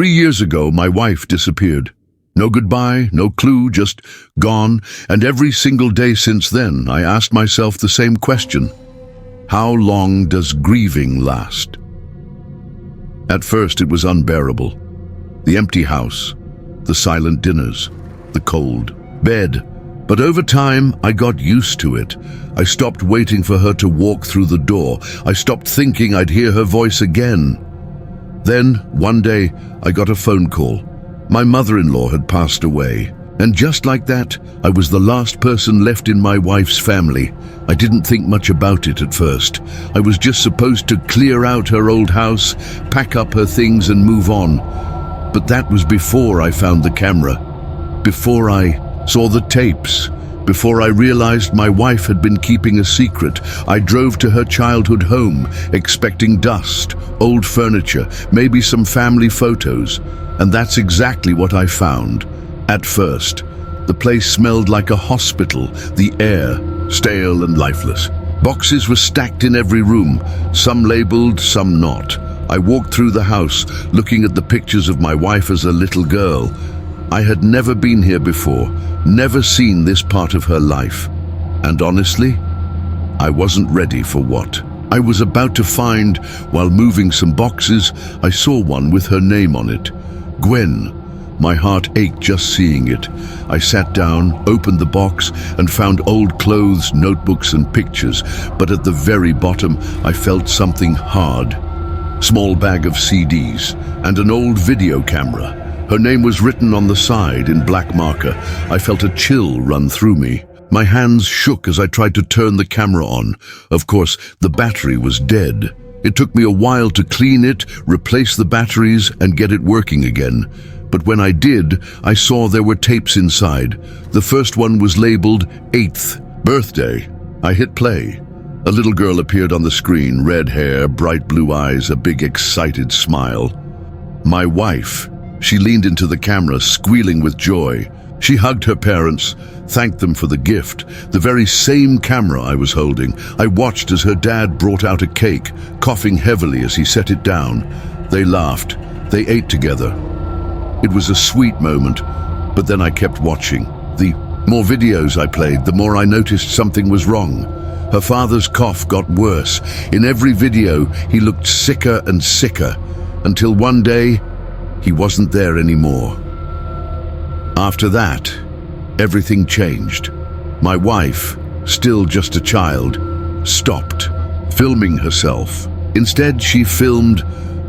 3 years ago, my wife disappeared. No goodbye, no clue, just gone, and every single day since then, I asked myself the same question. How long does grieving last? At first, it was unbearable. The empty house, the silent dinners, the cold bed. But over time, I got used to it. I stopped waiting for her to walk through the door. I stopped thinking I'd hear her voice again. Then, one day, I got a phone call. My mother-in-law had passed away, and just like that, I was the last person left in my wife's family. I didn't think much about it at first. I was just supposed to clear out her old house, pack up her things and move on. But that was before I found the camera, before I saw the tapes, before I realized my wife had been keeping a secret. I drove to her childhood home, expecting dust, old furniture, maybe some family photos. And that's exactly what I found. At first, the place smelled like a hospital, the air stale and lifeless. Boxes were stacked in every room, some labeled, some not. I walked through the house, looking at the pictures of my wife as a little girl. I had never been here before, never seen this part of her life. And honestly, I wasn't ready for what I was about to find. While moving some boxes, I saw one with her name on it. Gwen. My heart ached just seeing it. I sat down, opened the box, and found old clothes, notebooks, and pictures. But at the very bottom, I felt something hard. Small bag of CDs and an old video camera. Her name was written on the side in black marker. I felt a chill run through me. My hands shook as I tried to turn the camera on. Of course, the battery was dead. It took me a while to clean it, replace the batteries, and get it working again. But when I did, I saw there were tapes inside. The first one was labeled 8th birthday. I hit play. A little girl appeared on the screen, red hair, bright blue eyes, a big excited smile. My wife. She leaned into the camera, squealing with joy. She hugged her parents, thanked them for the gift, the very same camera I was holding. I watched as her dad brought out a cake, coughing heavily as he set it down. They laughed. They ate together. It was a sweet moment, but then I kept watching. The more videos I played, the more I noticed something was wrong. Her father's cough got worse. In every video, he looked sicker and sicker, until one day, he wasn't there anymore. After that, everything changed. My wife, still just a child, stopped filming herself. Instead, she filmed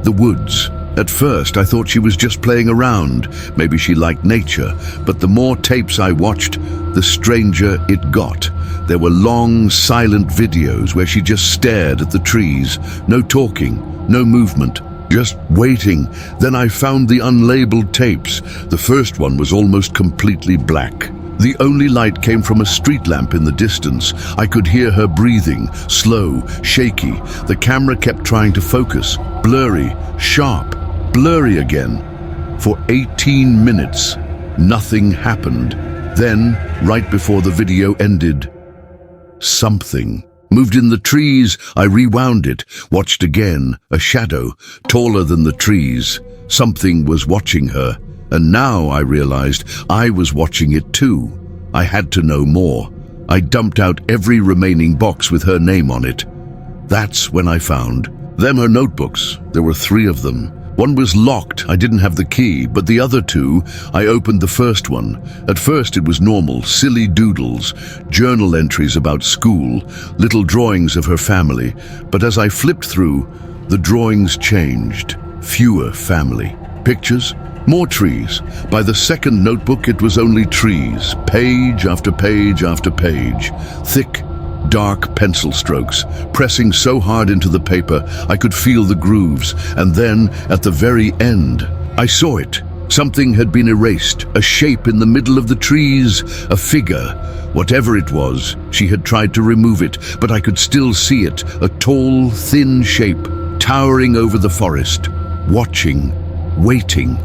the woods. At first, I thought she was just playing around. Maybe she liked nature. But the more tapes I watched, the stranger it got. There were long, silent videos where she just stared at the trees. No talking, no movement. Just waiting. Then I found the unlabeled tapes. The first one was almost completely black. The only light came from a street lamp in the distance. I could hear her breathing, slow, shaky. The camera kept trying to focus. Blurry, sharp, blurry again. For 18 minutes, nothing happened. Then, right before the video ended, something moved in the trees. I rewound it, watched again, a shadow, taller than the trees. Something was watching her, and now I realized I was watching it too. I had to know more. I dumped out every remaining box with her name on it. That's when I found them, her notebooks. There were 3 of them. One was locked, I didn't have the key, but the other 2, I opened the first one. At first it was normal, silly doodles, journal entries about school, little drawings of her family. But as I flipped through, the drawings changed. Fewer family. Pictures, more trees. By the second notebook it was only trees, page after page after page. Thick, dark pencil strokes, pressing so hard into the paper I could feel the grooves. And then, at the very end, I saw it. Something had been erased, a shape in the middle of the trees, a figure. Whatever it was, she had tried to remove it, but I could still see it, a tall, thin shape, towering over the forest, watching, waiting.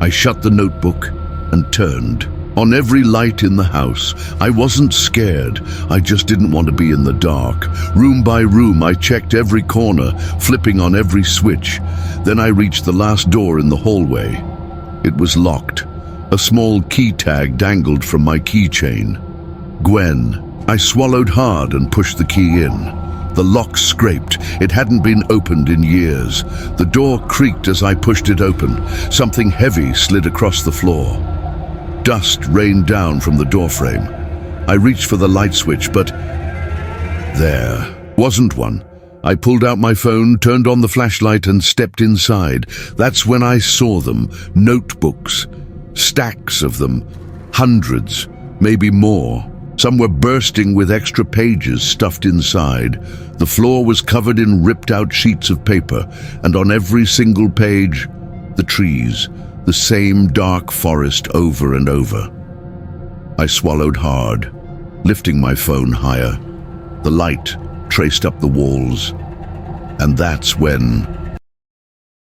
I shut the notebook and turned. On every light in the house. I wasn't scared, I just didn't want to be in the dark. Room by room, I checked every corner, flipping on every switch. Then I reached the last door in the hallway. It was locked. A small key tag dangled from my keychain. Gwen. I swallowed hard and pushed the key in. The lock scraped. It hadn't been opened in years. The door creaked as I pushed it open. Something heavy slid across the floor. Dust rained down from the doorframe. I reached for the light switch, but there wasn't one. I pulled out my phone, turned on the flashlight, and stepped inside. That's when I saw them. Notebooks. Stacks of them. Hundreds, maybe more. Some were bursting with extra pages stuffed inside. The floor was covered in ripped-out sheets of paper, and on every single page, the trees, the same dark forest over and over. I swallowed hard, lifting my phone higher. The light traced up the walls, and that's when